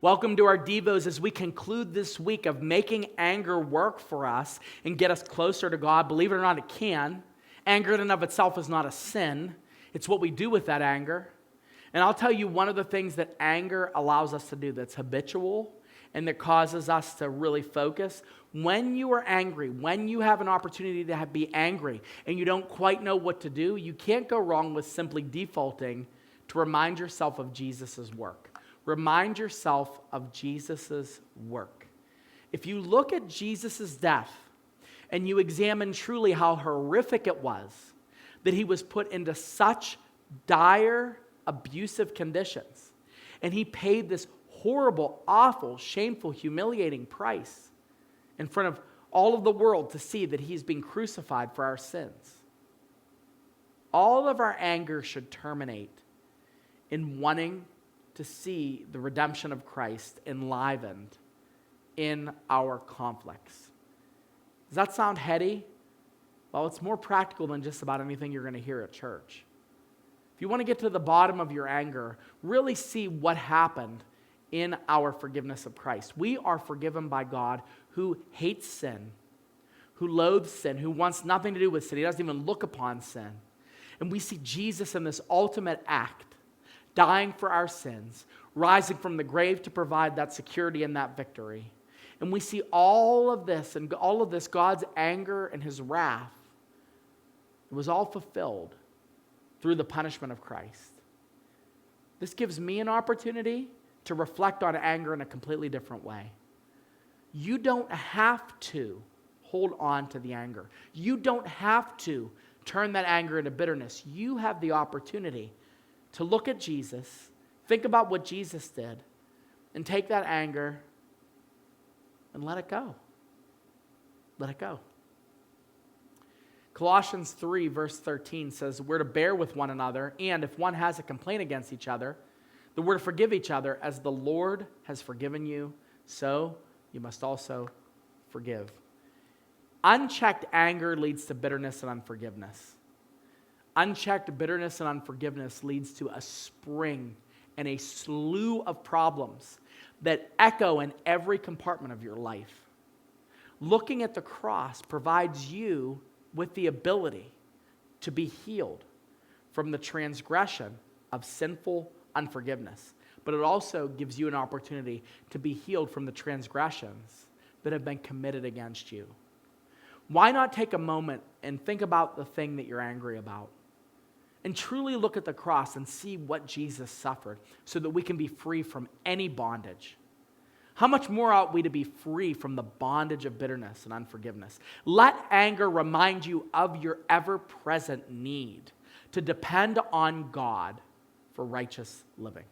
Welcome to our Devos as we conclude this week of making anger work for us and get us closer to God. Believe it or not, it can. Anger in and of itself is not a sin. It's what we do with that anger. And I'll tell you one of the things that anger allows us to do that's habitual and that causes us to really focus. When you are angry, when you have an opportunity to be angry and you don't quite know what to do, you can't go wrong with simply defaulting to remind yourself of Jesus' work. Remind yourself of Jesus' work. If you look at Jesus' death and you examine truly how horrific it was that he was put into such dire, abusive conditions, and he paid this horrible, awful, shameful, humiliating price in front of all of the world to see that he's being crucified for our sins. All of our anger should terminate in wanting to see the redemption of Christ enlivened in our conflicts. Does that sound heady? Well, it's more practical than just about anything you're going to hear at church. If you want to get to the bottom of your anger, really see what happened in our forgiveness of Christ. We are forgiven by God who hates sin, who loathes sin, who wants nothing to do with sin. He doesn't even look upon sin. And we see Jesus in this ultimate act, dying for our sins, rising from the grave to provide that security and that victory. And we see all of this, God's anger and his wrath, it was all fulfilled through the punishment of Christ. This gives me an opportunity to reflect on anger in a completely different way. You don't have to hold on to the anger. You don't have to turn that anger into bitterness. You have the opportunity to look at Jesus, think about what Jesus did, and take that anger and let it go. Let it go. Colossians 3, verse 13 says, we're to bear with one another, and if one has a complaint against each other, that we're to forgive each other as the Lord has forgiven you, so you must also forgive. Unchecked anger leads to bitterness and unforgiveness. Unchecked bitterness and unforgiveness leads to a spring and a slew of problems that echo in every compartment of your life. Looking at the cross provides you with the ability to be healed from the transgression of sinful unforgiveness. But it also gives you an opportunity to be healed from the transgressions that have been committed against you. Why not take a moment and think about the thing that you're angry about? And truly look at the cross and see what Jesus suffered so that we can be free from any bondage. How much more ought we to be free from the bondage of bitterness and unforgiveness? Let anger remind you of your ever-present need to depend on God for righteous living.